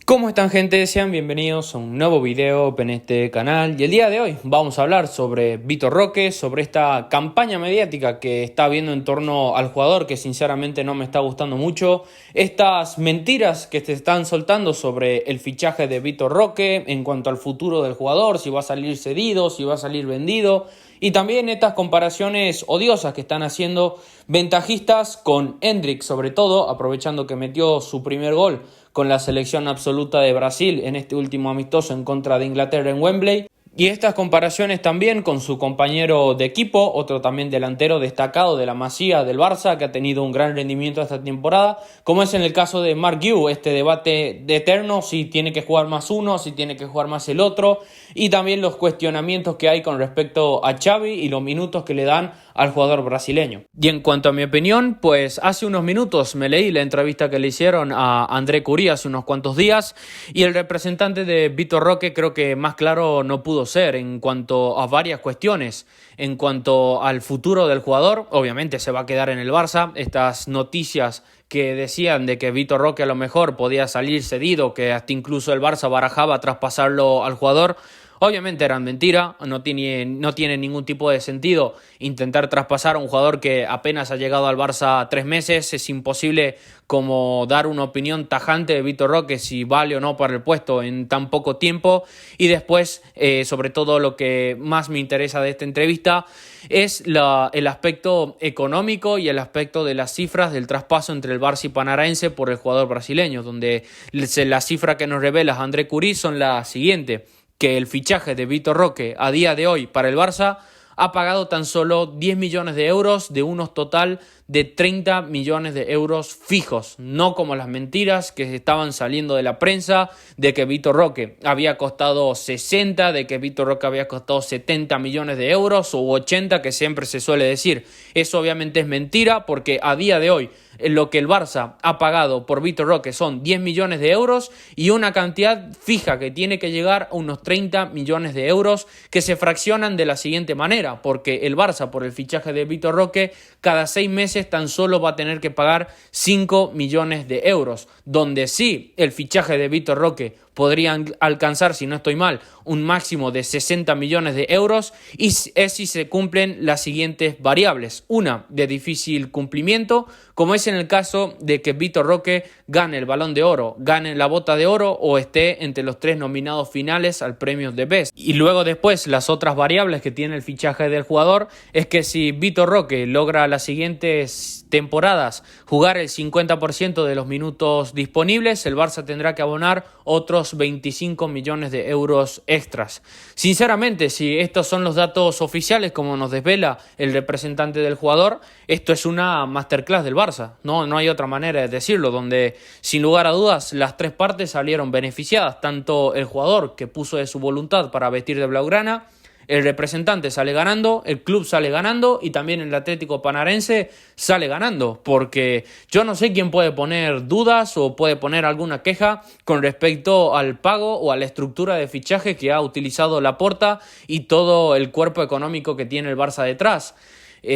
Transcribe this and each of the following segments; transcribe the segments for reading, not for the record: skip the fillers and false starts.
¿Cómo están, gente? Sean bienvenidos a un nuevo video en este canal y el día de hoy vamos a hablar sobre Vitor Roque, sobre esta campaña mediática que está habiendo en torno al jugador que sinceramente no me está gustando mucho, estas mentiras que se están soltando sobre el fichaje de Vitor Roque en cuanto al futuro del jugador, si va a salir cedido, si va a salir vendido, y también estas comparaciones odiosas que están haciendo ventajistas con Endrick, sobre todo aprovechando que metió su primer gol con la selección absoluta de Brasil en este último amistoso en contra de Inglaterra en Wembley. Y estas comparaciones también con su compañero de equipo, otro también delantero destacado de la Masía del Barça, que ha tenido un gran rendimiento esta temporada, como es en el caso de Mark Guiu, este debate de eterno, si tiene que jugar más uno, si tiene que jugar más el otro, y también los cuestionamientos que hay con respecto a Xavi y los minutos que le dan al jugador brasileño. Y en cuanto a mi opinión, pues hace unos minutos me leí la entrevista que le hicieron a André Curí hace unos cuantos días, y el representante de Vitor Roque creo que más claro no pudo ser en cuanto a varias cuestiones. En cuanto al futuro del jugador, obviamente se va a quedar en el Barça. Estas noticias que decían de que Vitor Roque a lo mejor podía salir cedido, que hasta incluso el Barça barajaba traspasarlo al jugador, obviamente eran mentira. No tiene ningún tipo de sentido intentar traspasar a un jugador que apenas ha llegado al Barça 3 meses. Es imposible como dar una opinión tajante de Vitor Roque si vale o no para el puesto en tan poco tiempo. Y después, sobre todo lo que más me interesa de esta entrevista es el aspecto económico y el aspecto de las cifras del traspaso entre el Barça y Paranaense por el jugador brasileño, donde la cifra que nos revela André Curí son la siguiente: que el fichaje de Vitor Roque a día de hoy para el Barça ha pagado tan solo 10 millones de euros de unos total de 30 millones de euros fijos, no como las mentiras que estaban saliendo de la prensa de que Vitor Roque había costado 60, de que Vitor Roque había costado 70 millones de euros o 80, que siempre se suele decir. Eso obviamente es mentira, porque a día de hoy lo que el Barça ha pagado por Vitor Roque son 10 millones de euros y una cantidad fija que tiene que llegar a unos 30 millones de euros, que se fraccionan de la siguiente manera, porque el Barça por el fichaje de Vitor Roque cada 6 meses tan solo va a tener que pagar 5 millones de euros, donde sí el fichaje de Vitor Roque podrían alcanzar, si no estoy mal, un máximo de 60 millones de euros, y es si se cumplen las siguientes variables. Una de difícil cumplimiento, como es en el caso de que Vitor Roque gane el Balón de Oro, gane la Bota de Oro o esté entre los 3 nominados finales al premio de Best. Y luego después las otras variables que tiene el fichaje del jugador es que si Vitor Roque logra las siguientes temporadas jugar el 50% de los minutos disponibles, el Barça tendrá que abonar otros 25 millones de euros extras. Sinceramente, si estos son los datos oficiales como nos desvela el representante del jugador, esto es una masterclass del Barça. No hay otra manera de decirlo, donde sin lugar a dudas las 3 partes salieron beneficiadas, tanto el jugador que puso de su voluntad para vestir de blaugrana, el representante sale ganando, el club sale ganando y también el Atlético Paranaense sale ganando, porque yo no sé quién puede poner dudas o puede poner alguna queja con respecto al pago o a la estructura de fichaje que ha utilizado Laporta y todo el cuerpo económico que tiene el Barça detrás.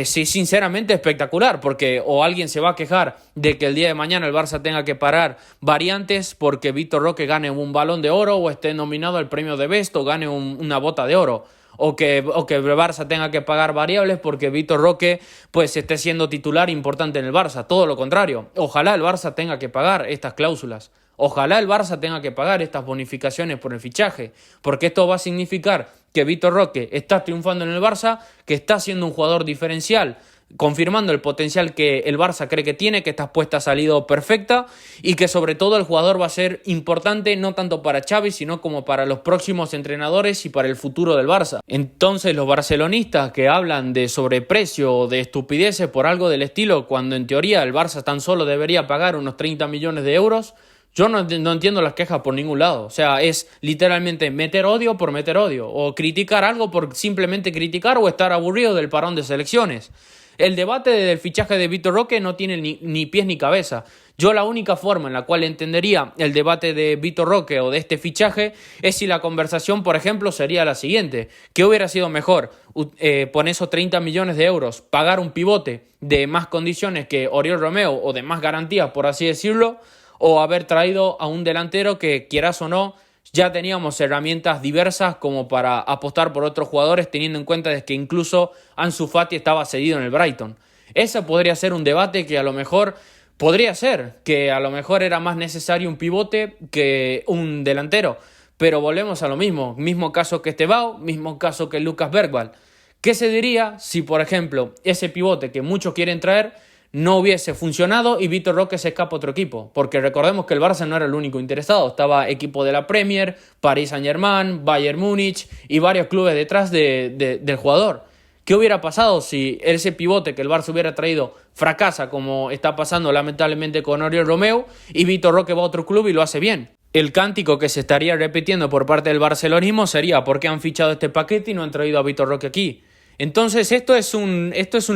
Sí, sinceramente espectacular, porque o alguien se va a quejar de que el día de mañana el Barça tenga que parar variantes porque Vitor Roque gane un Balón de Oro o esté nominado al premio de Best o gane una Bota de Oro. O que el Barça tenga que pagar variables porque Vitor Roque pues esté siendo titular importante en el Barça. Todo lo contrario. Ojalá el Barça tenga que pagar estas cláusulas. Ojalá el Barça tenga que pagar estas bonificaciones por el fichaje, porque esto va a significar que Vitor Roque está triunfando en el Barça, que está siendo un jugador diferencial, confirmando el potencial que el Barça cree que tiene, que esta apuesta ha salido perfecta y que sobre todo el jugador va a ser importante no tanto para Xavi sino como para los próximos entrenadores y para el futuro del Barça. Entonces los barcelonistas que hablan de sobreprecio o de estupideces por algo del estilo, cuando en teoría el Barça tan solo debería pagar unos 30 millones de euros, yo no entiendo las quejas por ningún lado. O sea, es literalmente meter odio por meter odio, o criticar algo por simplemente criticar, o estar aburrido del parón de selecciones. El debate del fichaje de Vitor Roque no tiene ni pies ni cabeza. Yo la única forma en la cual entendería el debate de Vitor Roque o de este fichaje es si la conversación, por ejemplo, sería la siguiente: ¿qué hubiera sido mejor? Poner esos 30 millones de euros, pagar un pivote de más condiciones que Oriol Romeu o de más garantías, por así decirlo, o haber traído a un delantero que, quieras o no, ya teníamos herramientas diversas como para apostar por otros jugadores, teniendo en cuenta de que incluso Ansu Fati estaba cedido en el Brighton. Ese podría ser un debate que a lo mejor podría ser, que a lo mejor era más necesario un pivote que un delantero. Pero volvemos a lo mismo caso que Estevao, mismo caso que Lucas Bergwall. ¿Qué se diría si, por ejemplo, ese pivote que muchos quieren traer no hubiese funcionado y Vitor Roque se escapa a otro equipo? Porque recordemos que el Barça no era el único interesado, estaba equipo de la Premier, Paris Saint-Germain, Bayern Múnich y varios clubes detrás del jugador. ¿Qué hubiera pasado si ese pivote que el Barça hubiera traído fracasa, como está pasando lamentablemente con Oriol Romeu, y Vitor Roque va a otro club y lo hace bien? El cántico que se estaría repitiendo por parte del barcelonismo sería: ¿por qué han fichado este paquete y no han traído a Vitor Roque aquí? Entonces esto es un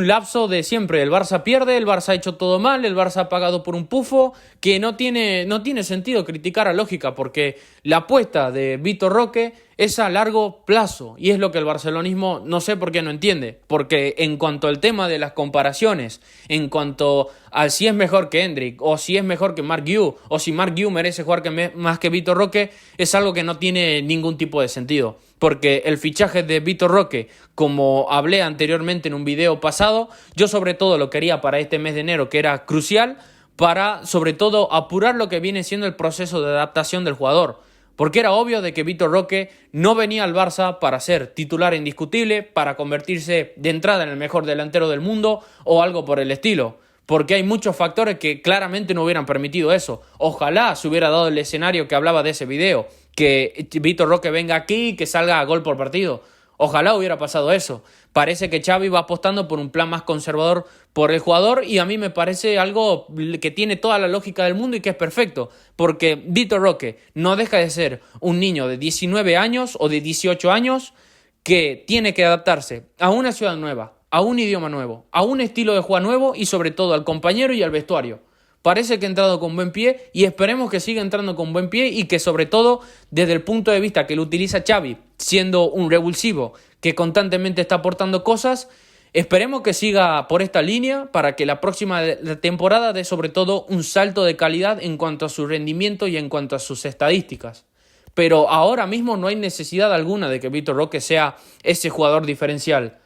lapso de siempre. El Barça pierde, el Barça ha hecho todo mal, el Barça ha pagado por un pufo, que no tiene sentido criticar a lógica, porque la apuesta de Vitor Roque es a largo plazo, y es lo que el barcelonismo no sé por qué no entiende, porque en cuanto al tema de las comparaciones, en cuanto a si es mejor que Endrick, o si es mejor que Marc Guiu, o si Marc Guiu merece jugar más que Vitor Roque, es algo que no tiene ningún tipo de sentido, porque el fichaje de Vitor Roque, como hablé anteriormente en un video pasado, yo sobre todo lo quería para este mes de enero, que era crucial para sobre todo apurar lo que viene siendo el proceso de adaptación del jugador. Porque era obvio de que Vitor Roque no venía al Barça para ser titular indiscutible, para convertirse de entrada en el mejor delantero del mundo o algo por el estilo. Porque hay muchos factores que claramente no hubieran permitido eso. Ojalá se hubiera dado el escenario que hablaba de ese video, que Vitor Roque venga aquí y que salga a gol por partido. Ojalá hubiera pasado eso. Parece que Xavi va apostando por un plan más conservador por el jugador, y a mí me parece algo que tiene toda la lógica del mundo y que es perfecto, porque Vitor Roque no deja de ser un niño de 19 años o de 18 años que tiene que adaptarse a una ciudad nueva, a un idioma nuevo, a un estilo de juego nuevo y sobre todo al compañero y al vestuario. Parece que ha entrado con buen pie y esperemos que siga entrando con buen pie, y que sobre todo desde el punto de vista que lo utiliza Xavi, siendo un revulsivo que constantemente está aportando cosas, esperemos que siga por esta línea para que la próxima temporada dé sobre todo un salto de calidad en cuanto a su rendimiento y en cuanto a sus estadísticas. Pero ahora mismo no hay necesidad alguna de que Vitor Roque sea ese jugador diferencial.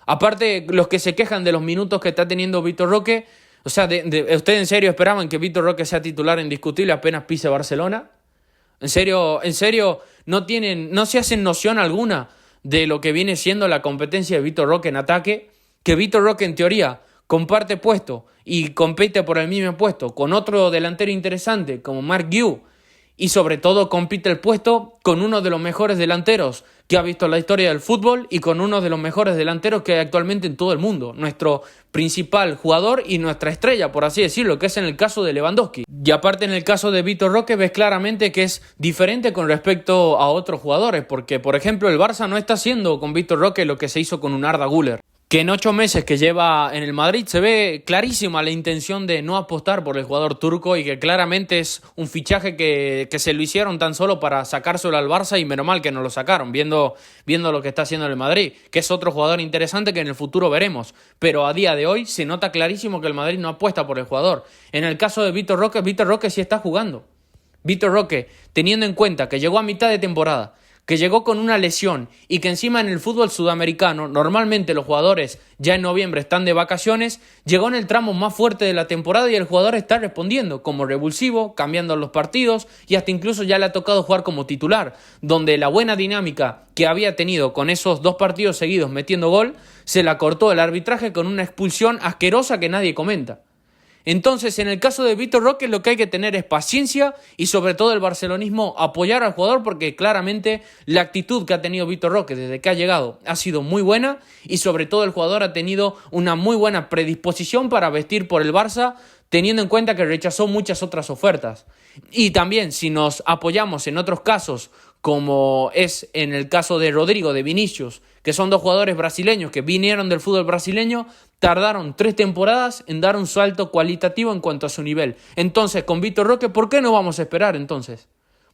Aparte, los que se quejan de los minutos que está teniendo Vitor Roque, o sea, ¿ustedes en serio esperaban que Vitor Roque sea titular indiscutible apenas pise Barcelona? ¿En serio no se hacen noción alguna de lo que viene siendo la competencia de Vitor Roque en ataque? Que Vitor Roque en teoría comparte puesto y compite por el mismo puesto con otro delantero interesante como Marc Guiu, y sobre todo compite el puesto con uno de los mejores delanteros que ha visto la historia del fútbol y con uno de los mejores delanteros que hay actualmente en todo el mundo, nuestro principal jugador y nuestra estrella, por así decirlo, que es en el caso de Lewandowski. Y aparte, en el caso de Vitor Roque ves claramente que es diferente con respecto a otros jugadores, porque por ejemplo el Barça no está haciendo con Vitor Roque lo que se hizo con un Arda Güler, que en 8 meses que lleva en el Madrid se ve clarísima la intención de no apostar por el jugador turco, y que claramente es un fichaje que se lo hicieron tan solo para sacárselo al Barça, y menos mal que no lo sacaron, viendo lo que está haciendo el Madrid, que es otro jugador interesante que en el futuro veremos, pero a día de hoy se nota clarísimo que el Madrid no apuesta por el jugador. En el caso de Vitor Roque sí está jugando. Vitor Roque, teniendo en cuenta que llegó a mitad de temporada, que llegó con una lesión y que encima en el fútbol sudamericano normalmente los jugadores ya en noviembre están de vacaciones, llegó en el tramo más fuerte de la temporada y el jugador está respondiendo como revulsivo, cambiando los partidos, y hasta incluso ya le ha tocado jugar como titular, donde la buena dinámica que había tenido con esos 2 partidos seguidos metiendo gol se la cortó el arbitraje con una expulsión asquerosa que nadie comenta. Entonces, en el caso de Vitor Roque, lo que hay que tener es paciencia y sobre todo el barcelonismo apoyar al jugador, porque claramente la actitud que ha tenido Vitor Roque desde que ha llegado ha sido muy buena, y sobre todo el jugador ha tenido una muy buena predisposición para vestir por el Barça, teniendo en cuenta que rechazó muchas otras ofertas. Y también, si nos apoyamos en otros casos, como es en el caso de Rodrigo, de Vinicius, que son 2 jugadores brasileños que vinieron del fútbol brasileño, tardaron 3 temporadas en dar un salto cualitativo en cuanto a su nivel. Entonces, con Vitor Roque, ¿por qué no vamos a esperar entonces?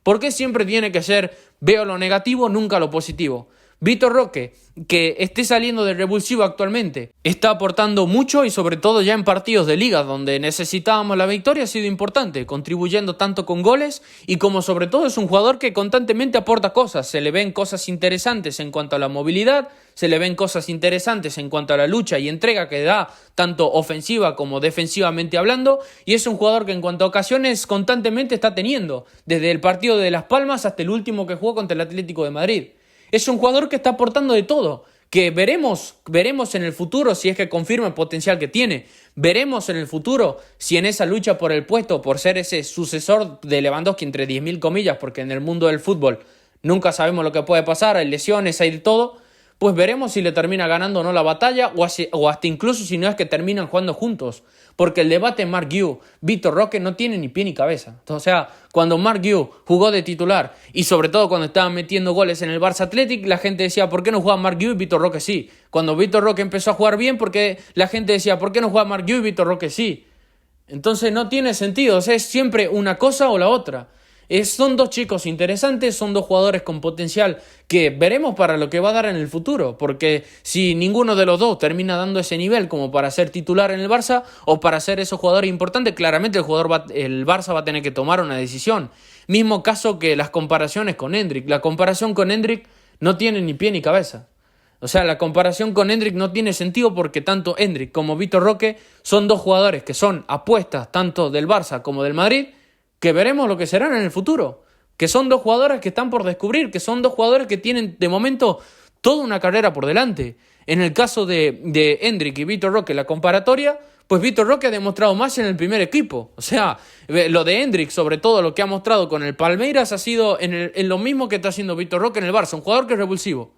¿Por qué siempre tiene que ser veo lo negativo, nunca lo positivo? Vitor Roque, que esté saliendo del revulsivo actualmente, está aportando mucho y sobre todo ya en partidos de liga donde necesitábamos la victoria ha sido importante, contribuyendo tanto con goles y como sobre todo es un jugador que constantemente aporta cosas, se le ven cosas interesantes en cuanto a la movilidad, se le ven cosas interesantes en cuanto a la lucha y entrega que da tanto ofensiva como defensivamente hablando y es un jugador que en cuanto a ocasiones constantemente está teniendo, desde el partido de Las Palmas hasta el último que jugó contra el Atlético de Madrid. Es un jugador que está aportando de todo, que veremos en el futuro si es que confirma el potencial que tiene. Veremos en el futuro si en esa lucha por el puesto, por ser ese sucesor de Lewandowski entre 10.000 comillas, porque en el mundo del fútbol nunca sabemos lo que puede pasar, hay lesiones, hay de todo, pues veremos si le termina ganando o no la batalla o hasta incluso si no es que terminan jugando juntos. Porque el debate Mark Yu, Vitor Roque no tiene ni pie ni cabeza. O sea, cuando Mark Yu jugó de titular y sobre todo cuando estaban metiendo goles en el Barça Athletic, la gente decía, ¿por qué no juega Mark Yu y Vitor Roque sí? Cuando Vitor Roque empezó a jugar bien, porque la gente decía, ¿por qué no juega Mark Yu y Vitor Roque sí? Entonces no tiene sentido, o sea, es siempre una cosa o la otra. Son dos chicos interesantes, son dos jugadores con potencial que veremos para lo que va a dar en el futuro, porque si ninguno de los dos termina dando ese nivel como para ser titular en el Barça o para ser esos jugadores importantes, claramente el Barça va a tener que tomar una decisión. Mismo caso que las comparaciones con Endrick. La comparación con Endrick no tiene ni pie ni cabeza. O sea, la comparación con Endrick no tiene sentido porque tanto Endrick como Vitor Roque son dos jugadores que son apuestas tanto del Barça como del Madrid, que veremos lo que serán en el futuro, que son dos jugadores que están por descubrir, que son dos jugadores que tienen de momento toda una carrera por delante. En el caso de Endrick y Vitor Roque, la comparatoria, pues Vitor Roque ha demostrado más en el primer equipo. O sea, lo de Endrick, sobre todo lo que ha mostrado con el Palmeiras, ha sido en lo mismo que está haciendo Vitor Roque en el Barça, un jugador que es revulsivo.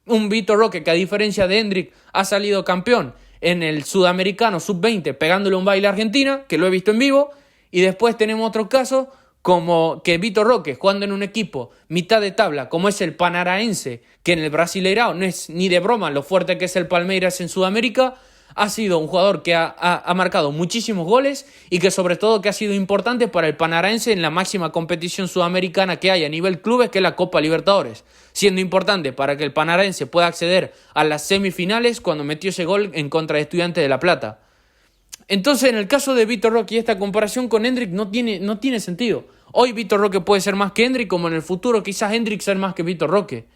Un Vitor Roque que a diferencia de Endrick ha salido campeón en el Sudamericano Sub-20 pegándole un baile a Argentina, que lo he visto en vivo. Y después tenemos otro caso como que Vitor Roque jugando en un equipo mitad de tabla como es el Paranaense, que en el Brasileirao no es ni de broma lo fuerte que es el Palmeiras en Sudamérica, ha sido un jugador que ha marcado muchísimos goles y que sobre todo que ha sido importante para el Paranaense en la máxima competición sudamericana que hay a nivel clubes, que es la Copa Libertadores, siendo importante para que el Paranaense pueda acceder a las semifinales cuando metió ese gol en contra de Estudiantes de La Plata. Entonces, en el caso de Vitor Roque y esta comparación con Endrick no tiene sentido. Hoy Vitor Roque puede ser más que Endrick, como en el futuro quizás Endrick ser más que Vitor Roque.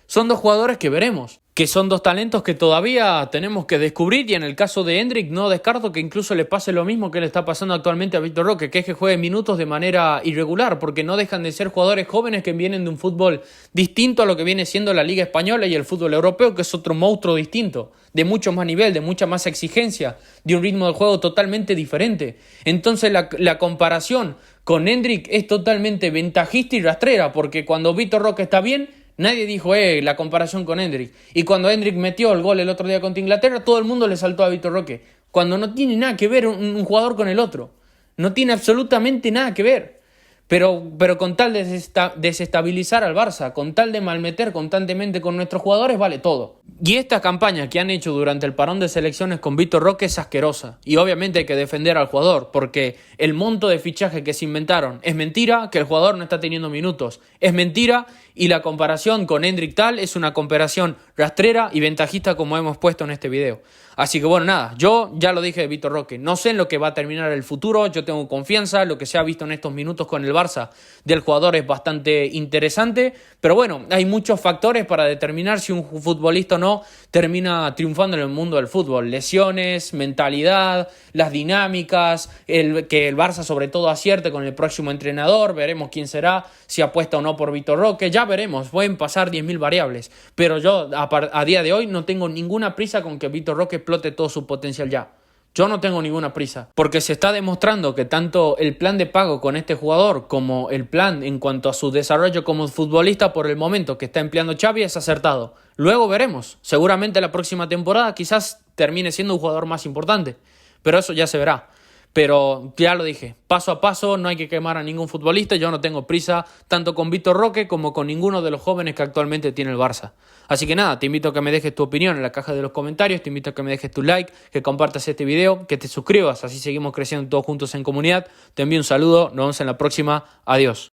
Son dos jugadores que veremos, que son dos talentos que todavía tenemos que descubrir y en el caso de Endrick no descarto que incluso le pase lo mismo que le está pasando actualmente a Vitor Roque, que es que juegue minutos de manera irregular, porque no dejan de ser jugadores jóvenes que vienen de un fútbol distinto a lo que viene siendo la Liga Española y el fútbol europeo, que es otro monstruo distinto, de mucho más nivel, de mucha más exigencia, de un ritmo de juego totalmente diferente. Entonces la comparación con Endrick es totalmente ventajista y rastrera, porque cuando Vitor Roque está bien, nadie dijo, la comparación con Endrick. Y cuando Endrick metió el gol el otro día contra Inglaterra, todo el mundo le saltó a Vitor Roque. Cuando no tiene nada que ver un jugador con el otro. No tiene absolutamente nada que ver. Pero con tal de desestabilizar al Barça, con tal de malmeter constantemente con nuestros jugadores, vale todo. Y esta campaña que han hecho durante el parón de selecciones con Vitor Roque es asquerosa. Y obviamente hay que defender al jugador, porque el monto de fichaje que se inventaron es mentira, que el jugador no está teniendo minutos. Es mentira, y la comparación con Endrick Tal es una comparación rastrera y ventajista como hemos puesto en este video. Así que bueno, nada, yo ya lo dije de Vitor Roque, no sé en lo que va a terminar el futuro, yo tengo confianza, lo que se ha visto en estos minutos con el Barça del jugador es bastante interesante, pero bueno, hay muchos factores para determinar si un futbolista o no termina triunfando en el mundo del fútbol. Lesiones, mentalidad, las dinámicas, que el Barça sobre todo acierte con el próximo entrenador, veremos quién será, si apuesta o no por Vitor Roque, ya veremos, pueden pasar 10.000 variables, pero yo a día de hoy no tengo ninguna prisa con que Vitor Roque explote todo su potencial ya. Yo no tengo ninguna prisa, porque se está demostrando que tanto el plan de pago con este jugador como el plan en cuanto a su desarrollo como futbolista por el momento que está empleando Xavi es acertado. Luego veremos, seguramente la próxima temporada quizás termine siendo un jugador más importante, pero eso ya se verá. Pero ya lo dije, paso a paso, no hay que quemar a ningún futbolista, yo no tengo prisa tanto con Vitor Roque como con ninguno de los jóvenes que actualmente tiene el Barça. Así que nada, te invito a que me dejes tu opinión en la caja de los comentarios, te invito a que me dejes tu like, que compartas este video, que te suscribas, así seguimos creciendo todos juntos en comunidad. Te envío un saludo, nos vemos en la próxima, adiós.